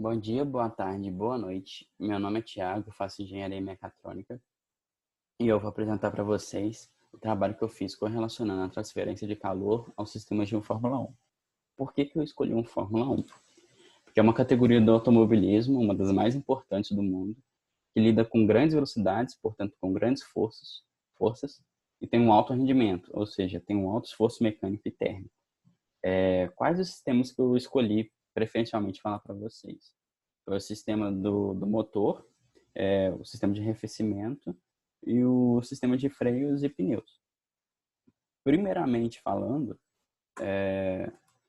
Bom dia, boa tarde, boa noite. Meu nome é Thiago, faço engenharia mecatrônica e eu vou apresentar para vocês o trabalho que eu fiz correlacionando a transferência de calor aos sistemas de um Fórmula 1. Por que eu escolhi um Fórmula 1? Porque é uma categoria do automobilismo, uma das mais importantes do mundo, que lida com grandes velocidades, portanto com grandes forças e tem um alto rendimento, ou seja, tem um alto esforço mecânico e térmico. Quais os sistemas que eu escolhi preferencialmente falar para vocês? O sistema do motor, o sistema de arrefecimento e o sistema de freios e pneus. Primeiramente falando,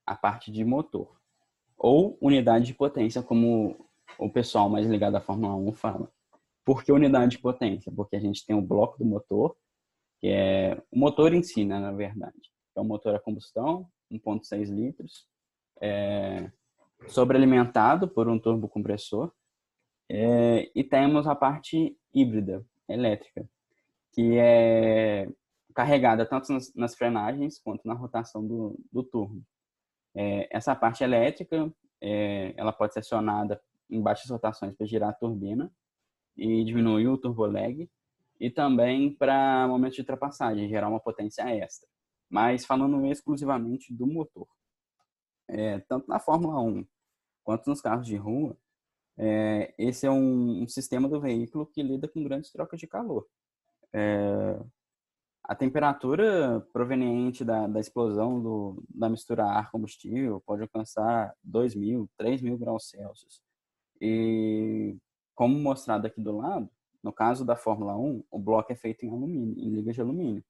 a parte de motor, ou unidade de potência, como o pessoal mais ligado à Fórmula 1 fala. Por que unidade de potência? Porque a gente tem o bloco do motor, que é o motor em si, né, na verdade. É um motor a combustão, 1,6 litros, sobrealimentado por um turbocompressor. E temos a parte híbrida, elétrica, que é carregada tanto nas frenagens quanto na rotação do turbo. Essa parte elétrica, ela pode ser acionada em baixas rotações para girar a turbina e diminuir o turbo lag, e também para momentos de ultrapassagem, gerar uma potência extra. Mas falando exclusivamente do motor, tanto na Fórmula 1 quanto nos carros de rua, esse é um sistema do veículo que lida com grandes trocas de calor. A temperatura proveniente da explosão da mistura ar-combustível pode alcançar 2.000, 3.000 graus Celsius. E, como mostrado aqui do lado, no caso da Fórmula 1, o bloco é feito em alumínio, em ligas de alumínio.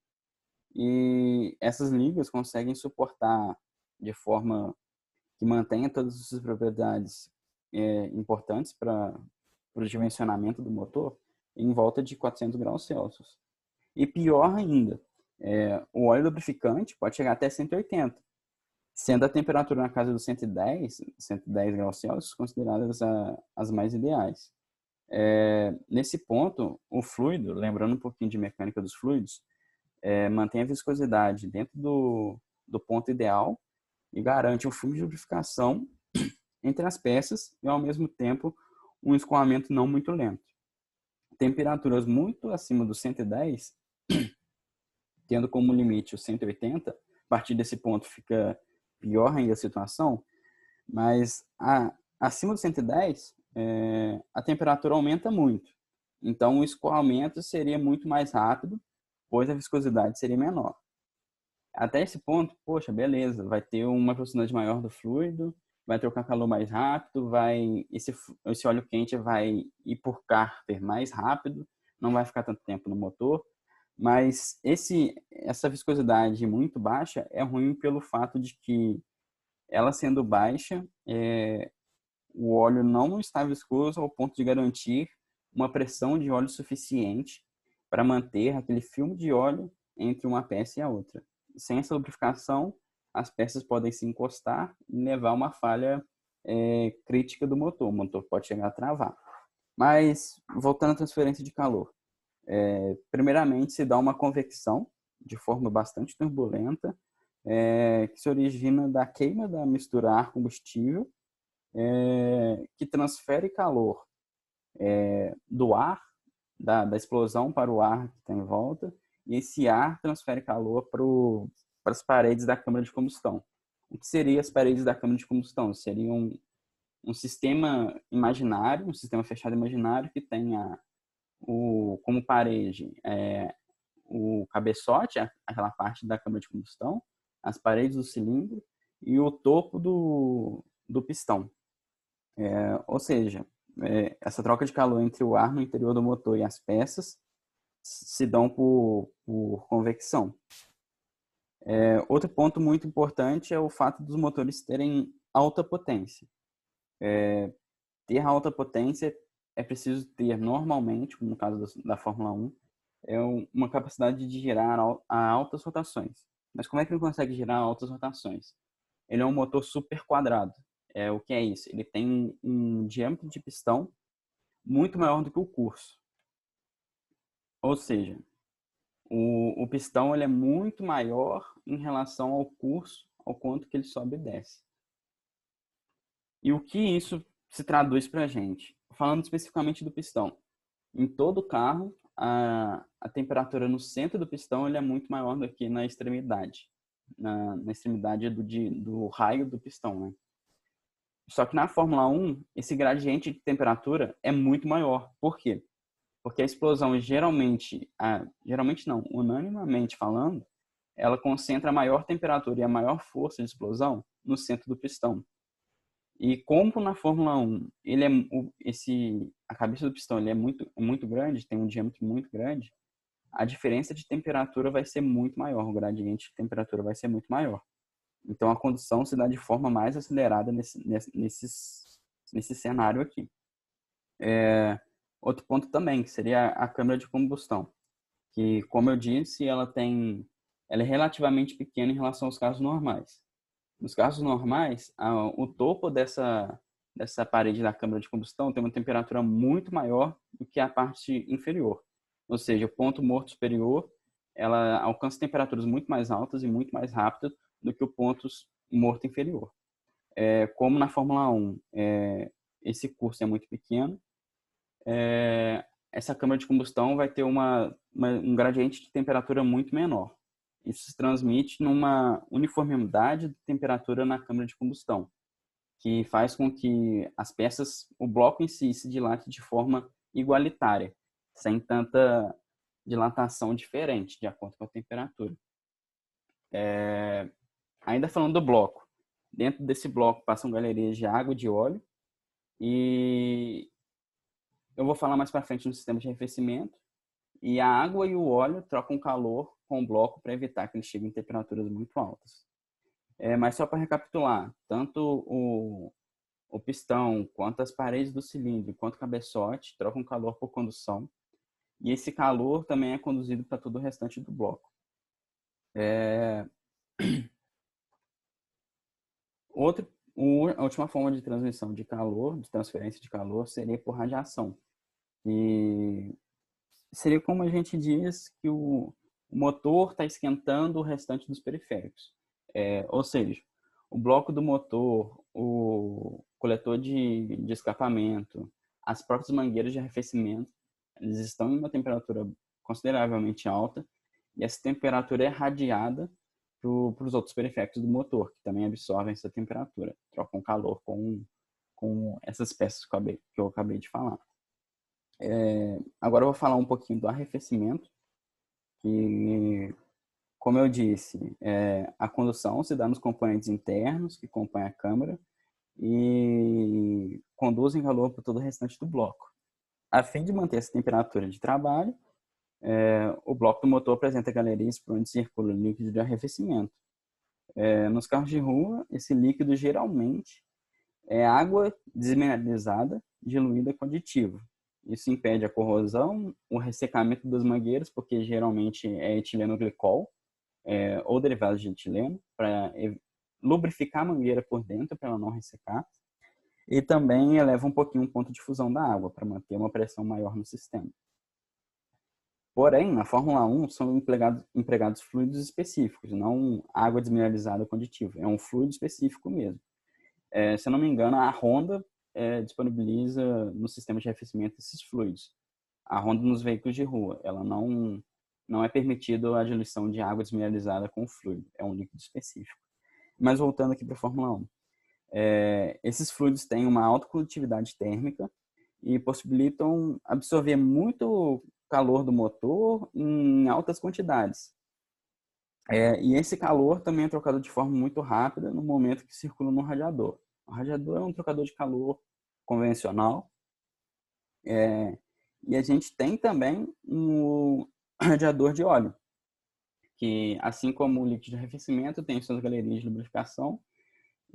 E essas ligas conseguem suportar de forma que mantenha todas as suas propriedades importantes para o dimensionamento do motor em volta de 400 graus Celsius. E pior ainda, o óleo lubrificante pode chegar até 180, sendo a temperatura na casa dos 110 graus Celsius consideradas as mais ideais. Nesse ponto, o fluido, lembrando um pouquinho de mecânica dos fluidos, mantém a viscosidade dentro do ponto ideal e garante um fluxo de lubrificação entre as peças e, ao mesmo tempo, um escoamento não muito lento. Temperaturas muito acima dos 110, tendo como limite os 180, a partir desse ponto fica pior ainda a situação, mas acima dos 110, a temperatura aumenta muito. Então, o escoamento seria muito mais rápido, pois a viscosidade seria menor. Até esse ponto, poxa, beleza, vai ter uma velocidade maior do fluido, vai trocar calor mais rápido, esse óleo quente vai ir por cárter mais rápido, não vai ficar tanto tempo no motor, mas essa viscosidade muito baixa é ruim pelo fato de que ela sendo baixa, o óleo não está viscoso ao ponto de garantir uma pressão de óleo suficiente para manter aquele filme de óleo entre uma peça e a outra. Sem essa lubrificação, as peças podem se encostar e levar a uma falha crítica do motor. O motor pode chegar a travar. Mas, voltando à transferência de calor. Primeiramente, se dá uma convecção de forma bastante turbulenta, que se origina da queima da mistura ar-combustível, que transfere calor do ar, da explosão para o ar que está em volta, e esse ar transfere calor para as paredes da câmara de combustão. O que seriam as paredes da câmara de combustão? Seria um sistema imaginário, um sistema fechado imaginário que tenha como parede o cabeçote, aquela parte da câmara de combustão, as paredes do cilindro e o topo do pistão. Ou seja, essa troca de calor entre o ar no interior do motor e as peças se dão por convecção. Outro ponto muito importante é o fato dos motores terem alta potência. Ter alta potência é preciso ter normalmente, como no caso da Fórmula 1, uma capacidade de girar a altas rotações. Mas como é que ele consegue girar a altas rotações? Ele é um motor super quadrado. O que é isso? Ele tem um diâmetro de pistão muito maior do que o curso. Ou seja, o pistão ele é muito maior em relação ao curso, ao quanto que ele sobe e desce. E o que isso se traduz para a gente? Falando especificamente do pistão. Em todo carro, a temperatura no centro do pistão ele é muito maior do que na extremidade. Na extremidade do raio do pistão, né? Só que na Fórmula 1, esse gradiente de temperatura é muito maior. Por quê? Porque a explosão geralmente não, unanimamente falando, ela concentra a maior temperatura e a maior força de explosão no centro do pistão. E como na Fórmula 1, a cabeça do pistão ele é muito grande, tem um diâmetro muito grande, a diferença de temperatura vai ser muito maior, o gradiente de temperatura vai ser muito maior. Então a condução se dá de forma mais acelerada nesse cenário aqui. Outro ponto também, que seria a câmara de combustão, que, como eu disse, ela é relativamente pequena em relação aos carros normais. Nos carros normais, o topo dessa parede da câmara de combustão tem uma temperatura muito maior do que a parte inferior. Ou seja, o ponto morto superior, ela alcança temperaturas muito mais altas e muito mais rápidas do que o ponto morto inferior. Como na Fórmula 1, esse curso é muito pequeno, essa câmara de combustão vai ter um gradiente de temperatura muito menor. Isso se transmite numa uniformidade de temperatura na câmara de combustão, que faz com que o bloco em si se dilate de forma igualitária, sem tanta dilatação diferente, de acordo com a temperatura. Ainda falando do bloco, dentro desse bloco passam galerias de água e de óleo, e eu vou falar mais para frente no sistema de arrefecimento, e a água e o óleo trocam calor com o bloco para evitar que ele chegue em temperaturas muito altas. Mas só para recapitular, tanto o pistão, quanto as paredes do cilindro, quanto o cabeçote trocam calor por condução, e esse calor também é conduzido para todo o restante do bloco. A última forma de transmissão de calor, de transferência de calor, seria por radiação. E seria como a gente diz que o motor está esquentando o restante dos periféricos. Ou seja, o bloco do motor, o coletor de escapamento, as próprias mangueiras de arrefecimento, eles estão em uma temperatura consideravelmente alta e essa temperatura é radiada para os outros periféricos do motor, que também absorvem essa temperatura, trocam calor com essas peças que eu acabei de falar. Agora eu vou falar um pouquinho do arrefecimento, que, como eu disse, a condução se dá nos componentes internos que compõem a câmara e conduzem calor para todo o restante do bloco. A fim de manter essa temperatura de trabalho, o bloco do motor apresenta galerias por onde circula o líquido de arrefecimento. Nos carros de rua, esse líquido geralmente é água desmineralizada diluída com aditivo. Isso impede a corrosão, o ressecamento das mangueiras, porque geralmente é etileno glicol ou derivados de etileno, para lubrificar a mangueira por dentro, para ela não ressecar. E também eleva um pouquinho o ponto de fusão da água, para manter uma pressão maior no sistema. Porém, na Fórmula 1 são empregados fluidos específicos, não água desmineralizada com aditivo. É um fluido específico mesmo. Se eu não me engano, a Honda disponibiliza no sistema de arrefecimento esses fluidos. A Honda nos veículos de rua, ela não é permitido a diluição de água desmineralizada com fluido. É um líquido específico. Mas voltando aqui para a Fórmula 1. Esses fluidos têm uma alta condutividade térmica e possibilitam absorver muito calor do motor em altas quantidades. E esse calor também é trocado de forma muito rápida no momento que circula no radiador. O radiador é um trocador de calor convencional. E a gente tem também um radiador de óleo, que assim como o líquido de arrefecimento tem suas galerias de lubrificação,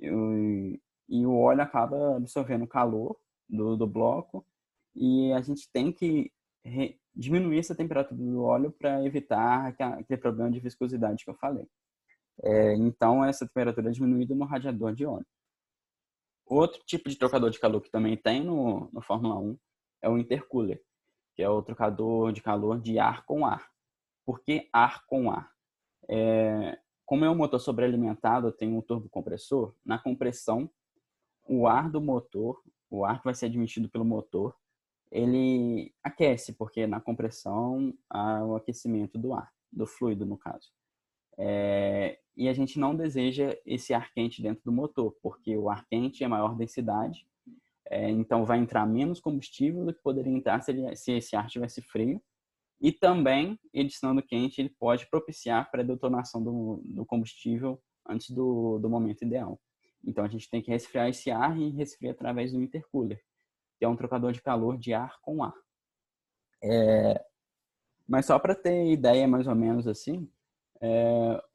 e o óleo acaba absorvendo o calor do bloco, e a gente tem que diminuir essa temperatura do óleo para evitar aquele problema de viscosidade que eu falei. Então, essa temperatura é diminuída no radiador de óleo. Outro tipo de trocador de calor que também tem no Fórmula 1 é o intercooler, que é o trocador de calor de ar com ar. Por que ar com ar? Como é um motor sobrealimentado, tem um turbocompressor, na compressão, o ar do motor o ar que vai ser admitido pelo motor, ele aquece, porque na compressão há o aquecimento do ar, do fluido, no caso. E a gente não deseja esse ar quente dentro do motor, porque o ar quente é maior densidade, então vai entrar menos combustível do que poderia entrar se esse ar estivesse frio. E também, ele estando quente, ele pode propiciar a pré-detonação do combustível antes do momento ideal. Então, a gente tem que resfriar esse ar e resfriar através do intercooler, que é um trocador de calor de ar com ar. Mas só para ter ideia mais ou menos assim,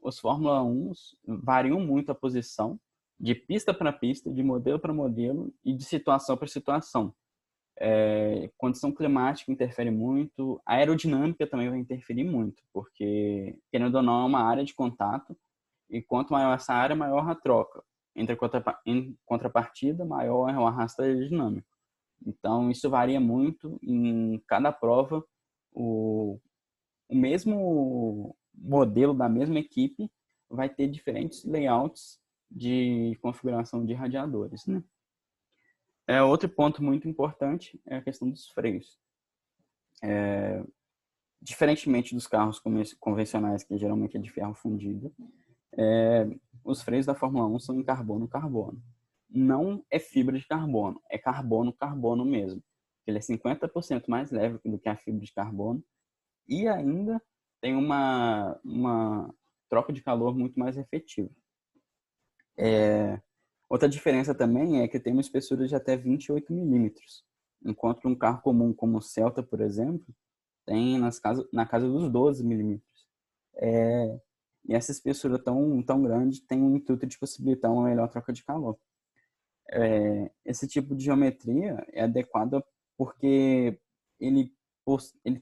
os Fórmula 1 variam muito a posição de pista para pista, de modelo para modelo e de situação para situação. Condição climática interfere muito, a aerodinâmica também vai interferir muito, porque, querendo ou não, é uma área de contato, e quanto maior essa área, maior a troca. Em contrapartida, maior é o arrasto aerodinâmico. Então, isso varia muito em cada prova. O mesmo modelo da mesma equipe vai ter diferentes layouts de configuração de radiadores, né? Outro ponto muito importante é a questão dos freios. Diferentemente dos carros convencionais, que geralmente é de ferro fundido, os freios da Fórmula 1 são em carbono-carbono. Não é fibra de carbono, é carbono-carbono mesmo. Ele é 50% mais leve do que a fibra de carbono e ainda tem uma troca de calor muito mais efetiva. Outra diferença também é que tem uma espessura de até 28 milímetros, enquanto um carro comum como o Celta, por exemplo, tem na casa dos 12 milímetros. E essa espessura tão grande tem o intuito de possibilitar uma melhor troca de calor. Esse tipo de geometria é adequada porque ele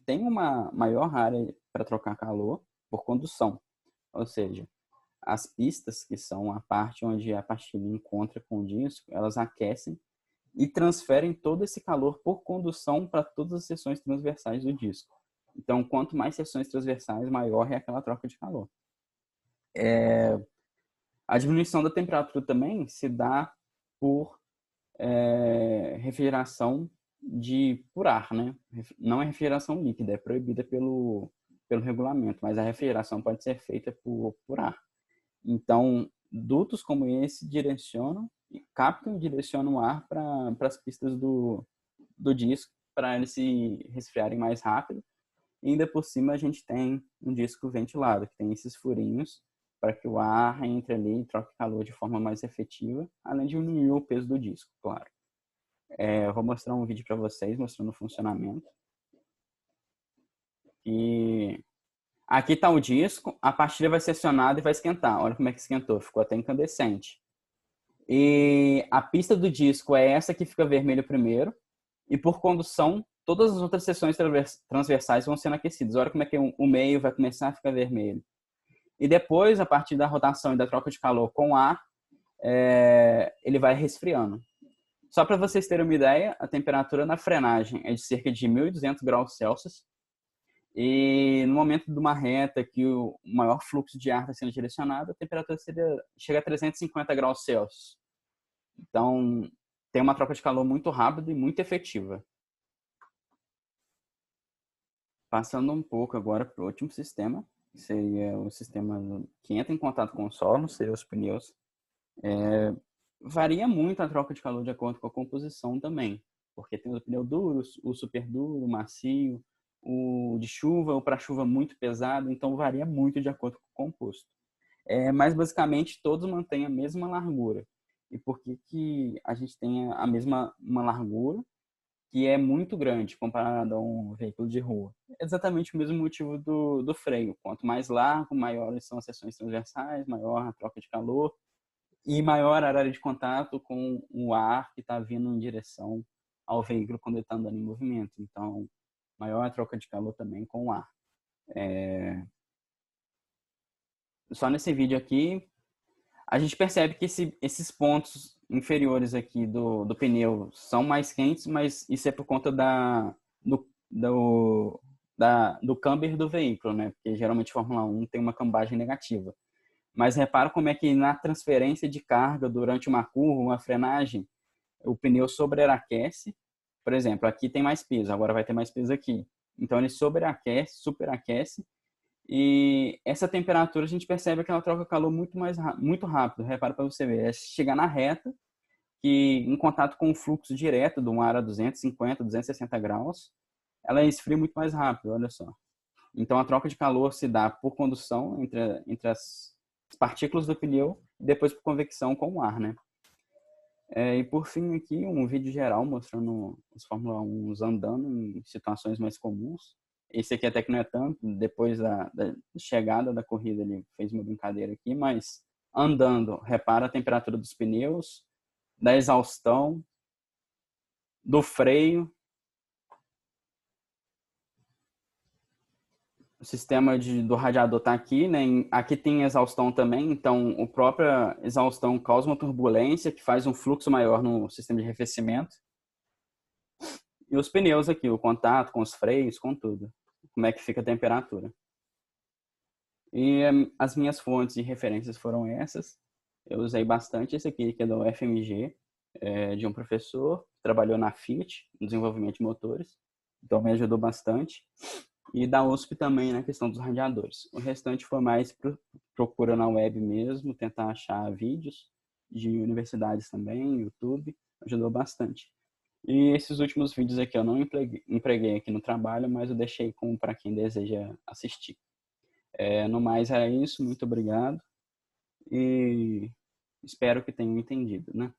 tem uma maior área para trocar calor por condução. Ou seja, as pistas, que são a parte onde a pastilha encontra com o disco, elas aquecem e transferem todo esse calor por condução para todas as seções transversais do disco. Então, quanto mais seções transversais, maior é aquela troca de calor. A diminuição da temperatura também se dá por refrigeração por ar, né? Não é refrigeração líquida, é proibida pelo regulamento, mas a refrigeração pode ser feita por ar. Então, dutos como esse captam e direcionam o ar para as pistas do disco, para eles se resfriarem mais rápido. E ainda por cima, a gente tem um disco ventilado, que tem esses furinhos para que o ar entre ali e troque calor de forma mais efetiva, além de diminuir o peso do disco, claro. Eu vou mostrar um vídeo para vocês, mostrando o funcionamento. E aqui está o disco, a pastilha vai ser acionada e vai esquentar. Olha como é que esquentou, ficou até incandescente. E a pista do disco é essa que fica vermelha primeiro, e por condução, todas as outras seções transversais vão sendo aquecidas. Olha como é que o meio vai começar a ficar vermelho. E depois, a partir da rotação e da troca de calor com ar, ele vai resfriando. Só para vocês terem uma ideia, a temperatura na frenagem é de cerca de 1.200 graus Celsius. E no momento de uma reta que o maior fluxo de ar está sendo direcionado, a temperatura chega a 350 graus Celsius. Então, tem uma troca de calor muito rápida e muito efetiva. Passando um pouco agora para o último sistema, que seria o sistema que entra em contato com o solo, seria os pneus. Varia muito a troca de calor de acordo com a composição também, porque tem o pneu duro, o super duro, o macio, o de chuva ou para chuva muito pesado, então varia muito de acordo com o composto. Mas basicamente todos mantêm a mesma largura. E por que a gente tem uma largura que é muito grande comparado a um veículo de rua? É exatamente o mesmo motivo do freio. Quanto mais largo, maiores são as seções transversais, maior a troca de calor e maior a área de contato com o ar que está vindo em direção ao veículo quando ele está andando em movimento. Então, maior a troca de calor também com o ar. Só nesse vídeo aqui, a gente percebe que esses pontos inferiores aqui do pneu são mais quentes, mas isso é por conta do camber do veículo, né? Porque geralmente Fórmula 1 tem uma cambagem negativa. Mas repara como é que na transferência de carga durante uma curva, uma frenagem, o pneu sobreaquece. Por exemplo, aqui tem mais peso, agora vai ter mais peso aqui. Então ele sobreaquece, superaquece, e essa temperatura a gente percebe que ela troca calor muito rápido. Repara para você ver, é chegar na reta, que em contato com o fluxo direto de um ar a 250, 260 graus, ela esfria muito mais rápido, olha só. Então a troca de calor se dá por condução entre as partículas do pneu e depois por convecção com o ar, né? E por fim aqui, um vídeo geral mostrando os Fórmula 1 andando em situações mais comuns. Esse aqui até que não é tanto, depois da chegada da corrida ele fez uma brincadeira aqui, mas andando, repara a temperatura dos pneus, da exaustão, do freio, o sistema do radiador está aqui, né? Aqui tem exaustão também, então o próprio exaustão causa uma turbulência que faz um fluxo maior no sistema de arrefecimento. E os pneus aqui, o contato com os freios, com tudo. Como é que fica a temperatura. E as minhas fontes de referências foram essas. Eu usei bastante esse aqui, que é do FMG, de um professor, que trabalhou na Fiat, no desenvolvimento de motores. Então me ajudou bastante. E da USP também na questão dos radiadores. O restante foi mais procura na web mesmo, tentar achar vídeos de universidades também, YouTube, ajudou bastante. E esses últimos vídeos aqui eu não empreguei aqui no trabalho, mas eu deixei como para quem deseja assistir. No mais era isso, muito obrigado e espero que tenham entendido, né?